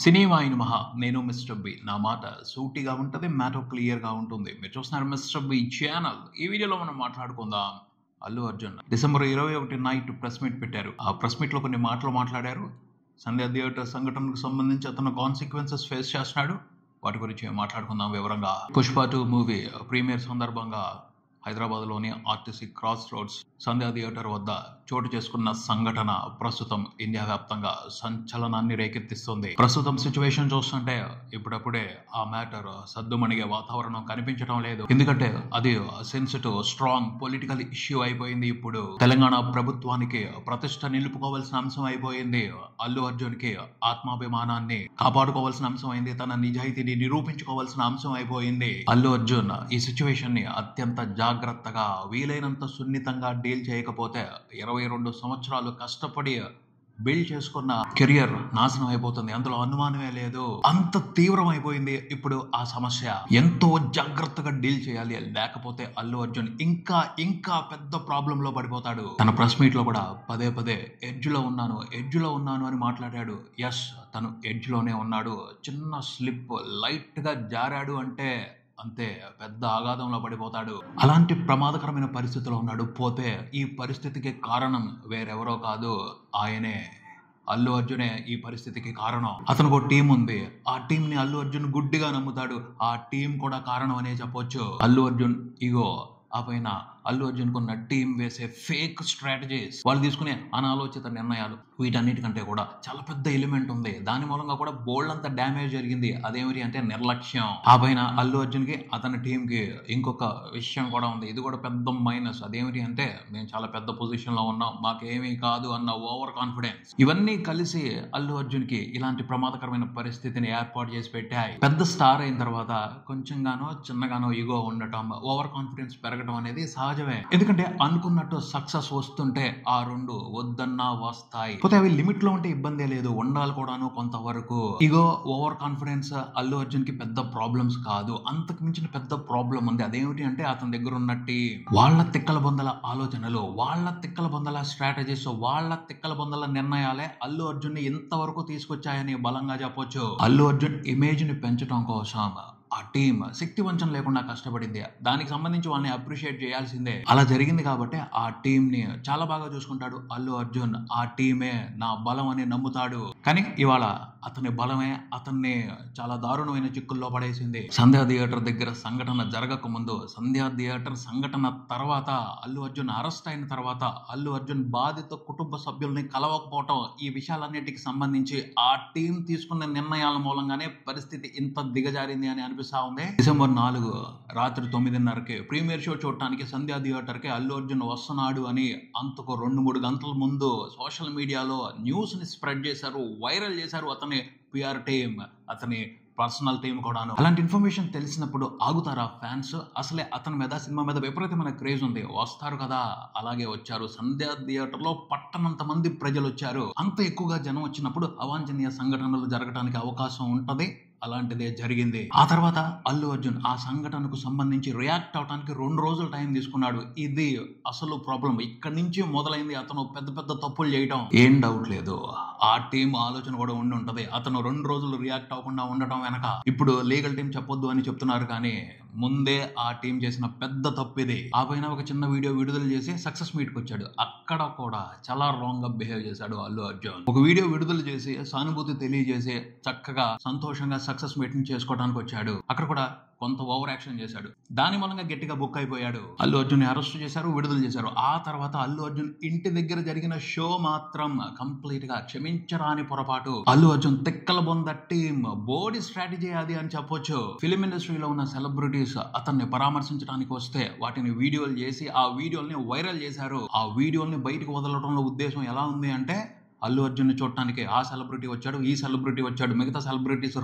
సినిమాయి నమః. నేను mister B. నా మాట సూటిగా ఉంటది. మ్యాటర్ క్లియర్‌గా ఉంటుంది. మీరు చూస్తున్నారు మిస్టర్ బి ఛానల్. ఈ వీడియోలో మనం మాట్లాడుకుందాం. Allu Arjun December 21 night press meet పెట్టారు. ఆ ప్రెస్ మీట్‌లో కొన్ని మాటలు మాట్లాడారు. సంధ్య థియేటర్ సంఘటనకు సంబంధించి అతను కాన్సిక్వెన్సెస్ ఫేస్ చేస్తున్నాడు. వాటి గురించి మాట్లాడుకుందాం వివరంగా. పుష్ప 2 మూవీ ప్రీమియర్ సందర్భంగా హైదరాబాద్‌లోని ఆర్టీసీ క్రాస్ రోడ్స్ సంధ్య థియేటర్ వద్ద చోటు చేసుకున్న సంఘటన ప్రస్తుతం ఇండియా వ్యాప్తంగా సంచలనాన్ని రేకెత్తిస్తుంది. ప్రస్తుతం సిచ్యువేషన్ చూస్తుంటే ఇప్పుడప్పుడే ఆ మ్యాటర్ సద్దుమణిగే వాతావరణం కనిపించడం లేదు. ఎందుకంటే అది సెన్సిటివ్ స్ట్రాంగ్ పొలిటికల్ ఇష్యూ అయిపోయింది. ఇప్పుడు తెలంగాణ ప్రభుత్వానికి ప్రతిష్ట నిలుపుకోవాల్సిన అంశం అయిపోయింది. అల్లు అర్జున్ కి ఆత్మాభిమానాన్ని కాపాడుకోవాల్సిన అంశం అయింది. తన నిజాయితీని నిరూపించుకోవాల్సిన అంశం అయిపోయింది. అల్లు అర్జున్ ఈ సిచ్యువేషన్ ని అత్యంత జాగ్రత్తగా వీలైనంత సున్నితంగా డీల్ చేయకపోతే 22 సంవత్సరాలు కష్టపడి బిల్డ్ చేసుకున్న కెరియర్ నాశనం అయిపోతుంది. అందులో అనుమానమే లేదు. అంత తీవ్రం అయిపోయింది ఇప్పుడు ఆ సమస్య. ఎంతో జాగ్రత్తగా డీల్ చేయాలి. లేకపోతే అల్లు అర్జున్ ఇంకా పెద్ద ప్రాబ్లం లో పడిపోతాడు. తన ప్రెస్ మీట్ లో కూడా పదే ఎడ్జ్ లో ఉన్నాను అని మాట్లాడాడు. ఎస్, తను ఎడ్జ్ లోనే ఉన్నాడు. చిన్న స్లిప్ లైట్ గా జారాడు అంటే అంతే, పెద్ద ఆఘాతంలో పడిపోతాడు. అలాంటి ప్రమాదకరమైన పరిస్థితిలో ఉన్నాడు. పోతే ఈ పరిస్థితికి కారణం వేరెవరో కాదు, ఆయనే. అల్లు అర్జునే ఈ పరిస్థితికి కారణం. అతనికి ఒక టీం ఉంది. ఆ టీం ని అల్లు అర్జున్ గుడ్డిగా నమ్ముతాడు. ఆ టీం కూడా కారణం అనే చెప్పొచ్చు. అల్లు అర్జున్ ఇగో ఆ పైన అల్లు అర్జున్ కున్న టీం వేసే ఫేక్ స్ట్రాటజీస్, వాళ్ళు తీసుకునే అనాలోచిత నిర్ణయాలు, వీటన్నిటికంటే కూడా చాలా పెద్ద ఎలిమెంట్ ఉంది. దాని మూలంగా కూడా బోల్డ్ అంత డ్యామేజ్ జరిగింది. అదేమిటి అంటే నిర్లక్ష్యం. ఆ పైన అల్లు అర్జున్ కి అతని టీం కి ఇంకొక విషయం కూడా ఉంది. ఇది కూడా పెద్ద మైనస్. అదేమిటి అంటే మేము చాలా పెద్ద పొజిషన్ లో ఉన్నాం, మాకేమీ కాదు అన్న ఓవర్ కాన్ఫిడెన్స్. ఇవన్నీ కలిసి అల్లు అర్జున్ కి ఇలాంటి ప్రమాదకరమైన పరిస్థితిని ఏర్పాటు చేసి పెట్టాయి. పెద్ద స్టార్ అయిన తర్వాత కొంచెంగానో చిన్నగానో ఈగో ఉండటం, ఓవర్ కాన్ఫిడెన్స్ పెరగడం అనేది సహజమే. ఎందుకంటే అనుకున్నట్టు సక్సెస్ వస్తుంటే ఆ రెండు వద్దన్నా వస్తాయి. పోతే అవి లిమిట్ లో ఉంటే ఇబ్బందే లేదు, ఉండాలి కూడాను కొంతవరకు. ఇగో ఓవర్ కాన్ఫిడెన్స్ అల్లు అర్జున్ కి పెద్ద ప్రాబ్లమ్స్ కాదు, అంతకు మించిన పెద్ద ప్రాబ్లం ఉంది. అదేమిటి అంటే అతని దగ్గర ఉన్న టీం, వాళ్ళ తిక్కల బొందల ఆలోచనలు, వాళ్ళ తిక్కల బొందల స్ట్రాటజీస్, వాళ్ళ తిక్కల బొందల నిర్ణయాలే అల్లు అర్జున్ ని ఇంతవరకు తీసుకొచ్చాయని బలంగా చెప్పొచ్చు. అల్లు అర్జున్ ఇమేజ్ ని పెంచడం కోసం ఆ టీం శక్తి వంచన లేకుండా కష్టపడింది. దానికి సంబంధించి వాళ్ళని అప్రిషియేట్ చేయాల్సిందే. అలా జరిగింది కాబట్టి ఆ టీం ని చాలా బాగా చూసుకుంటాడు అల్లు అర్జున్. ఆ టీమే నా బలం అని నమ్ముతాడు. కానీ ఇవాళ అతని బలమే అతన్ని చాలా దారుణమైన చిక్కుల్లో పడేసింది. సంధ్యా థియేటర్ దగ్గర సంఘటన జరగక ముందు, సంధ్యా థియేటర్ సంఘటన తర్వాత, అల్లు అర్జున్ అరెస్ట్ అయిన తర్వాత, అల్లు అర్జున్ బాధిత కుటుంబ సభ్యుల్ని కలవకపోవటం, ఈ విషయాలన్నిటికి సంబంధించి ఆ టీం తీసుకున్న నిర్ణయాల మూలంగానే పరిస్థితి ఇంత దిగజారింది అని అనిపిస్తా ఉంది. డిసెంబర్ 4 రాత్రి 9:30కి ప్రీమియర్ షో చూడటానికి సంధ్యా థియేటర్ కి అల్లు అర్జున్ వస్తున్నాడు అని అంతకు 2-3 గంటల ముందు సోషల్ మీడియాలో న్యూస్ ని స్ప్రెడ్ చేశారు, వైరల్ చేశారు. అతని పిఆర్ టీం, అతని పర్సనల్ టీం కూడాను. అలాంటి ఇన్ఫర్మేషన్ తెలిసినప్పుడు ఆగుతారా ఫ్యాన్స్? అసలే అతని మీద, సినిమా మీద విపరీతమైన క్రేజ్ ఉంది. వస్తారు కదా, అలాగే వచ్చారు. సంధ్యా థియేటర్ లో పట్టనంత మంది ప్రజలు వచ్చారు. అంత ఎక్కువగా జనం వచ్చినప్పుడు అవాంఛనీయ సంఘటనలు జరగడానికి అవకాశం ఉంటది. అలాంటిదే జరిగింది. ఆ తర్వాత అల్లు అర్జున్ ఆ సంఘటనకు సంబంధించి రియాక్ట్ అవడానికి 2 రోజులు టైం తీసుకున్నాడు. ఇది అసలు ప్రాబ్లం. ఇక్కడి నుంచి మొదలైంది అతను పెద్ద తప్పులు చేయడం. ఏం డౌట్ లేదు, ఆ టీం ఆలోచన కూడా ఉండి ఉంటది. అతను 2 రోజులు రియాక్ట్ అవ్వకుండా ఉండటం వెనక ఇప్పుడు లీగల్ టీం చెప్పొద్దు అని చెప్తున్నారు, కానీ ముందే ఆ టీం చేసిన పెద్ద తప్పు ఇది. ఆ పైన ఒక చిన్న వీడియో విడుదల చేసి సక్సెస్ మీట్ కి వచ్చాడు. అక్కడ కూడా చాలా రాంగ్ గా బిహేవ్ చేశాడు అల్లు అర్జున్. ఒక వీడియో విడుదల చేసి సానుభూతి తెలియజేసి చక్కగా సంతోషంగా సక్సెస్ మీట్ ని చేసుకోవడానికి వచ్చాడు. అక్కడ కూడా కొంత ఓవర్ యాక్షన్ చేశాడు. దాని మూలంగా గట్టిగా బుక్ అయిపోయాడు. అల్లు అర్జున్ ని అరెస్ట్ చేశారు, విడుదల చేశారు. ఆ తర్వాత అల్లు అర్జున్ ఇంటి దగ్గర జరిగిన షో మాత్రం కంప్లీట్ గా క్షమించరాని పొరపాటు. అల్లు అర్జున్ తిక్కల బొంద టీం బోర్డు స్ట్రాటజీ అది అని చెప్పొచ్చు. ఫిలిం ఇండస్ట్రీలో ఉన్న సెలబ్రిటీస్ అతన్ని పరామర్శించడానికి వస్తే వాటిని వీడియోలు చేసి ఆ వీడియోల్ని వైరల్ చేశారు. ఆ వీడియోల్ని బయటకు వదలడంలో ఉద్దేశం ఎలా ఉంది అంటే, అల్లు అర్జున్ ని చూడటానికి ఆ సెలబ్రిటీ వచ్చాడు, ఈ సెలబ్రిటీ వచ్చాడు, మిగతా సెలబ్రిటీస్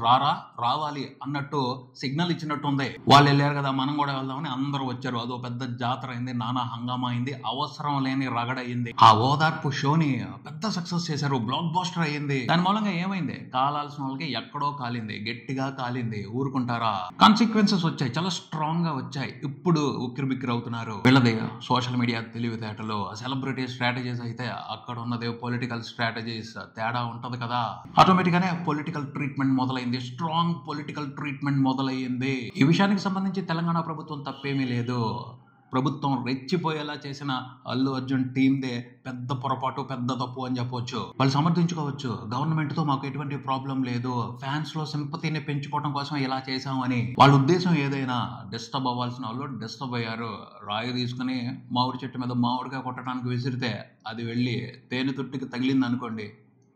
రావాలి అన్నట్టు సిగ్నల్ ఇచ్చినట్టు ఉంది. వాళ్ళు వెళ్ళారు కదా, మనం కూడా వెళ్దామని అందరూ వచ్చారు. అదో పెద్ద జాతర అయింది, నానా హంగామా అయింది, అవసరం లేని రగడ అయింది. ఆ ఓదార్పు షోని పెద్ద సక్సెస్ చేశారు, బ్లాక్ బాస్టర్ అయ్యింది. దాని మూలంగా ఏమైంది, కాలాల్సిన వాళ్ళకి ఎక్కడో కాలింది, గట్టిగా కాలింది. ఊరుకుంటారా? కాన్సిక్వెన్సెస్ వచ్చాయి, చాలా స్ట్రాంగ్ గా వచ్చాయి. ఇప్పుడు ఉక్కిరి బిక్కిరి అవుతున్నారు. వీళ్ళది సోషల్ మీడియా తెలివితేటలు, సెలబ్రిటీ స్ట్రాటజీస్ అయితే అక్కడ ఉన్నది పొలిటికల్ స్ట్రాటజీ. స్ట్రాటజీస్ తేడా ఉంటది కదా. ఆటోమేటిక్ గానే పొలిటికల్ ట్రీట్మెంట్ మొదలైంది, స్ట్రాంగ్ పొలిటికల్ ట్రీట్మెంట్ మొదలైంది. ఈ విషయానికి సంబంధించి తెలంగాణ ప్రభుత్వం తప్పేమీ లేదు. ప్రభుత్వం రెచ్చిపోయేలా చేసిన అల్లు అర్జున్ టీందే పెద్ద పొరపాటు, పెద్ద తప్పు అని చెప్పొచ్చు. వాళ్ళు సమర్థించుకోవచ్చు, గవర్నమెంట్ తో మాకు ఎటువంటి ప్రాబ్లం లేదు, ఫ్యాన్స్ లో సింపతిని పెంచుకోవడం కోసం ఇలా చేశామని. వాళ్ళ ఉద్దేశం ఏదైనా. డిస్టర్బ్ అవ్వాల్సిన వాళ్ళు డిస్టర్బ్ అయ్యారు. రాయి తీసుకుని మామిడి చెట్టు మీద మామిడిగా కొట్టడానికి విసిరితే అది వెళ్ళి తేనె తుట్టికి తగిలింది అనుకోండి,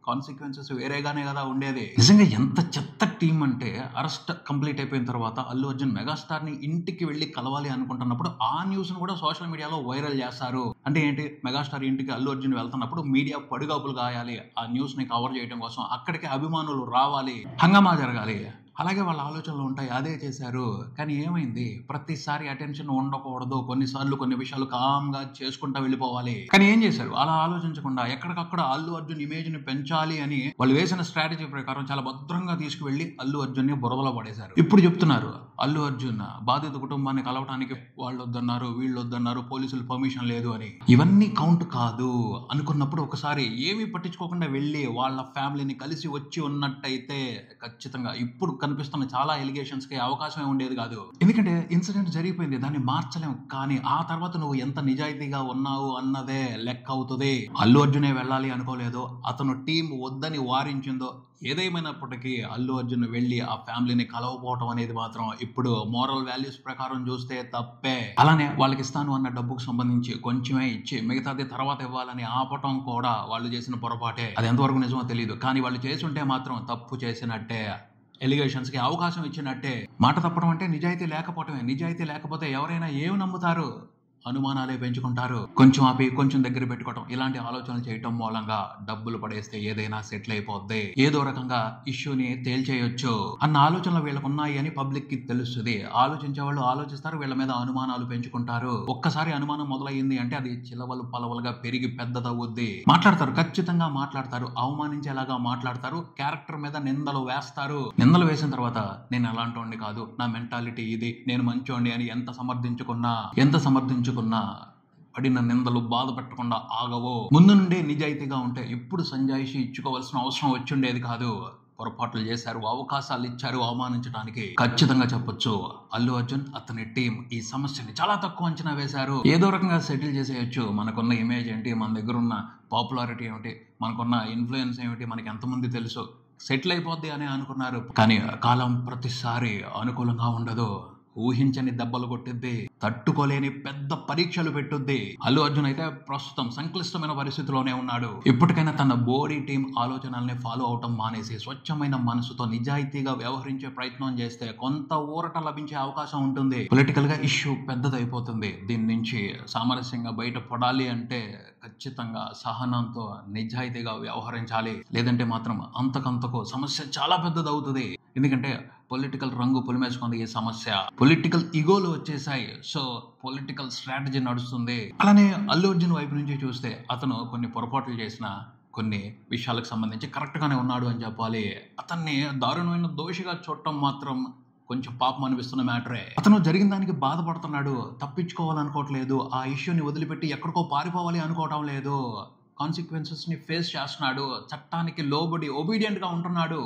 కాన్సిక్వెన్సెస్ వేరేగానే కదా ఉండేది. నిజంగా ఎంత చెత్త టీం అంటే, అరెస్ట్ కంప్లీట్ అయిపోయిన తర్వాత అల్లు అర్జున్ మెగాస్టార్ ని ఇంటికి వెళ్ళి కలవాలి అనుకుంటున్నప్పుడు ఆ న్యూస్ ను కూడా సోషల్ మీడియాలో వైరల్ చేస్తారు. అంటే ఏంటి, మెగాస్టార్ ఇంటికి అల్లు అర్జున్ వెళ్తున్నప్పుడు మీడియా పడుగాపులు కాయాలి, ఆ న్యూస్ ని కవర్ చేయడం కోసం అక్కడికి అభిమానులు రావాలి, హంగామా జరగాలి. అలాగే వాళ్ళ ఆలోచనలు ఉంటాయి, అదే చేశారు. కానీ ఏమైంది, ప్రతిసారి అటెన్షన్ ఉండకూడదు, కొన్నిసార్లు కొన్ని విషయాలు కామ్గా చేసుకుంటా వెళ్ళిపోవాలి. కానీ ఏం చేశారు, అలా ఆలోచించకుండా ఎక్కడికక్కడ అల్లు అర్జున్ ఇమేజ్ ని పెంచాలి అని వాళ్ళు వేసిన స్ట్రాటజీ ప్రకారం చాలా భద్రంగా తీసుకువెళ్లి అల్లు అర్జున్ ని బురదలో పడేశారు. ఇప్పుడు చెప్తున్నారు అల్లు అర్జున్ బాధిత కుటుంబాన్ని కలవటానికి వాళ్ళు వద్దన్నారు, వీళ్ళు వద్దన్నారు, పోలీసులు పర్మిషన్ లేదు అని. ఇవన్నీ కౌంట్ కాదు అనుకున్నప్పుడు ఒకసారి ఏమీ పట్టించుకోకుండా వెళ్ళి వాళ్ళ ఫ్యామిలీని కలిసి వచ్చి ఉన్నట్టయితే ఖచ్చితంగా ఇప్పుడు కనిపిస్తున్న చాలా ఎలిగేషన్స్ కి అవకాశమే ఉండేది కాదు. ఎందుకంటే ఇన్సిడెంట్ జరిగిపోయింది, దాన్ని మార్చలేము. కానీ ఆ తర్వాత నువ్వు ఎంత నిజాయితీగా ఉన్నావు అన్నదే లెక్క అవుతుంది. అల్లు అర్జునే వెళ్ళాలి అనుకోలేదు, అతను టీం వద్దని వారించిందో, ఏదేమైనప్పటికీ అల్లు అర్జున్ వెళ్ళి ఆ ఫ్యామిలీని కలవపోవటం అనేది మాత్రం ఇప్పుడు మోరల్ వాల్యూస్ ప్రకారం చూస్తే తప్పే. అలానే వాళ్ళకి ఇస్తాను అన్న డబ్బుకు సంబంధించి కొంచెమే ఇచ్చి మిగతాది తర్వాత ఇవ్వాలని ఆపటం కూడా వాళ్ళు చేసిన పొరపాటే. అది ఎంతవరకు నిజమో తెలియదు, కానీ వాళ్ళు చేసి ఉంటే మాత్రం తప్పు చేసినట్టే, ఎలిగేషన్స్ కి అవకాశం ఇచ్చినట్టే. మాట తప్పడం అంటే నిజాయితీ లేకపోవటమే. నిజాయితీ లేకపోతే ఎవరైనా ఏమి నమ్ముతారు, అనుమానాలే పెంచుకుంటారు. కొంచెం ఆపి కొంచెం దగ్గర పెట్టుకోవటం, ఇలాంటి ఆలోచనలు చేయటం మూలంగా డబ్బులు పడేస్తే ఏదైనా సెటిల్ అయిపోద్ది, ఏదో రకంగా ఇష్యూని తేల్చేయొచ్చు అన్న ఆలోచనలు వీళ్ళకు ఉన్నాయి అని పబ్లిక్ కి తెలుస్తుంది. ఆలోచించే వాళ్ళు ఆలోచిస్తారు, వీళ్ళ మీద అనుమానాలు పెంచుకుంటారు. ఒక్కసారి అనుమానం మొదలయ్యింది అంటే అది చిలవలు పలవలుగా పెరిగి పెద్దదవుద్ది. మాట్లాడతారు, ఖచ్చితంగా మాట్లాడతారు, అవమానించేలాగా మాట్లాడతారు, క్యారెక్టర్ మీద నిందలు వేస్తారు. నిందలు వేసిన తర్వాత నేను అలాంటి కాదు, నా మెంటాలిటీ ఇది, నేను మంచోండి అని ఎంత సమర్థించుకున్నా పడిన నిందలు బాధ పెట్టకుండా ఆగవో. ముందు నుండే నిజాయితీగా ఉంటే ఇప్పుడు సంజాయిషి ఇచ్చుకోవాల్సిన అవసరం వచ్చిండేది కాదు. పొరపాట్లు చేశారు, అవకాశాలు ఇచ్చారు అవమానించడానికి. ఖచ్చితంగా చెప్పొచ్చు అల్లు అర్జున్, అతని టీం ఈ సమస్యని చాలా తక్కువ అంచనా వేశారు. ఏదో రకంగా సెటిల్ చేసేయచ్చు. మనకున్న ఇమేజ్ ఏంటి, మన దగ్గర ఉన్న పాపులారిటీ ఏమిటి, మనకున్న ఇన్ఫ్లుయెన్స్ ఏమిటి, మనకి ఎంతమంది తెలుసు, సెటిల్ అయిపోద్ది అని అనుకున్నారు. కానీ కాలం ప్రతిసారి అనుకూలంగా ఉండదు. ఊహించని దెబ్బలు కొట్టిద్ది, తట్టుకోలేని పెద్ద పరీక్షలు పెట్టుద్ది. అల్లు అర్జున్ అయితే ప్రస్తుతం సంక్లిష్టమైన పరిస్థితిలోనే ఉన్నాడు. ఇప్పటికైనా తన బోడీ టీం ఆలోచనల్ని ఫాలో అవటం మానేసి స్వచ్ఛమైన మనసుతో నిజాయితీగా వ్యవహరించే ప్రయత్నం చేస్తే కొంత ఊరట లభించే అవకాశం ఉంటుంది. పొలిటికల్ గా ఇష్యూ పెద్దదైపోతుంది. దీని నుంచి సామరస్యంగా బయటపడాలి అంటే ఖచ్చితంగా సహనంతో నిజాయితీగా వ్యవహరించాలి. లేదంటే మాత్రం అంతకంతకు సమస్య చాలా పెద్దదవుతుంది. ఎందుకంటే పొలిటికల్ రంగు పులిమేసుకుంది ఈ సమస్య. పొలిటికల్ ఈగోలు వచ్చేసాయి. సో పొలిటికల్ స్ట్రాటజీ నడుస్తుంది. అలానే అల్లు అర్జున్ వైపు నుంచి చూస్తే అతను కొన్ని పొరపాట్లు చేసిన, కొన్ని విషయాలకు సంబంధించి కరెక్ట్ గానే ఉన్నాడు అని చెప్పాలి. అతన్ని దారుణమైన దోషిగా చూడటం మాత్రం కొంచెం పాపం అనిపిస్తున్న మ్యాటరే. అతను జరిగిన దానికి బాధపడుతున్నాడు, తప్పించుకోవాలనుకోవట్లేదు, ఆ ఇష్యూని వదిలిపెట్టి ఎక్కడికో పారిపోవాలి అనుకోవటం లేదు. కాన్సిక్వెన్సెస్ ని ఫేస్ చేస్తున్నాడు, చట్టానికి లోబడి ఒబీడియంట్ గా ఉంటున్నాడు,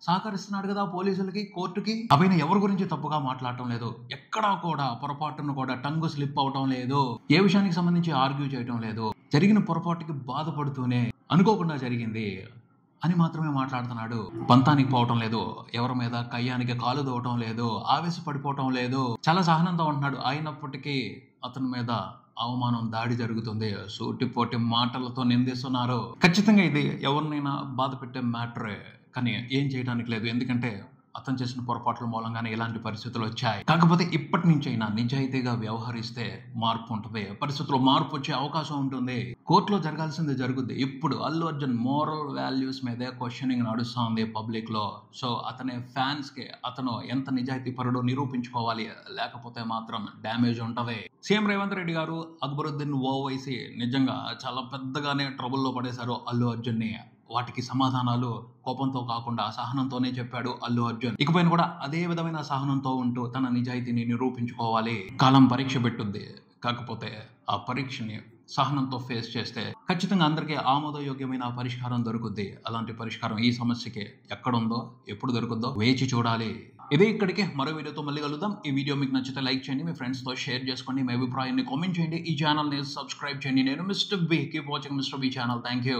సహకరిస్తున్నాడు కదా పోలీసులకి, కోర్టుకి. అపైన ఎవరి గురించి తప్పుగా మాట్లాడటం లేదు, ఎక్కడా కూడా పొరపాటును కూడా టంగు స్లిప్ అవటం లేదు, ఏ విషయానికి సంబంధించి ఆర్గ్యూ చేయటం లేదు. జరిగిన పొరపాటుకి బాధపడుతూనే అనుకోకుండా జరిగింది అని మాత్రమే మాట్లాడుతున్నాడు. పంతానికి పోవటం లేదు, ఎవరి మీద కయ్యానికి కాలు దోవటం లేదు, ఆవేశపడిపోవటం లేదు, చాలా సహనంతో ఉంటున్నాడు. అయినప్పటికీ అతని మీద అవమానం, దాడి జరుగుతుంది. సూటిపోటి మాటలతో నిందిస్తున్నారు. ఖచ్చితంగా ఇది ఎవరినైనా బాధ పెట్టే మ్యాటరే. కానీ ఏం చేయడానికి లేదు, ఎందుకంటే అతను చేసిన పొరపాట్ల మూలంగానే ఇలాంటి పరిస్థితులు వచ్చాయి. కాకపోతే ఇప్పటి నుంచి అయినా నిజాయితీగా వ్యవహరిస్తే మార్పు ఉంటుంది, పరిస్థితుల్లో మార్పు వచ్చే అవకాశం ఉంటుంది. కోర్టులో జరగాల్సింది జరుగుద్ది. ఇప్పుడు అల్లు అర్జున్ మోరల్ వాల్యూస్ మీదే క్వశ్చనింగ్ నడుస్తుంది పబ్లిక్ లో. సో అతని ఫ్యాన్స్ కి అతను ఎంత నిజాయితీ పరుడో నిరూపించుకోవాలి, లేకపోతే మాత్రం డ్యామేజ్ ఉంటది. సీఎం రేవంత్ రెడ్డి గారు అక్బరుద్దీన్ ఓవైసీ నిజంగా చాలా పెద్దగానే ట్రబుల్లో పడేశారు అల్లు అర్జున్ ని. వాటికి సమాధానాలు కోపంతో కాకుండా సహనంతోనే చెప్పాడు అల్లు అర్జున్. ఇకపైన కూడా అదే విధమైన సహనంతో ఉంటూ తన నిజాయితీని నిరూపించుకోవాలి. కాలం పరీక్ష పెట్టుద్ది, కాకపోతే ఆ పరీక్షని సహనంతో ఫేస్ చేస్తే ఖచ్చితంగా అందరికీ ఆమోదయోగ్యమైన పరిష్కారం దొరుకుద్ది. అలాంటి పరిష్కారం ఈ సమస్యకి ఎక్కడుందో, ఎప్పుడు దొరుకుద్దో వేచి చూడాలి. ఇదే ఇక్కడికి మరో వీడియోతో మళ్ళీ కలుద్దాం. ఈ వీడియో మీకు నచ్చితే లైక్ చేయండి, మీ ఫ్రెండ్స్తో షేర్ చేసుకోండి, మీ అభిప్రాయాన్ని కామెంట్ చేయండి, ఈ ఛానల్ని సబ్స్క్రైబ్ చేయండి. నేను mister B. Keep watching mister B channel. Thank you.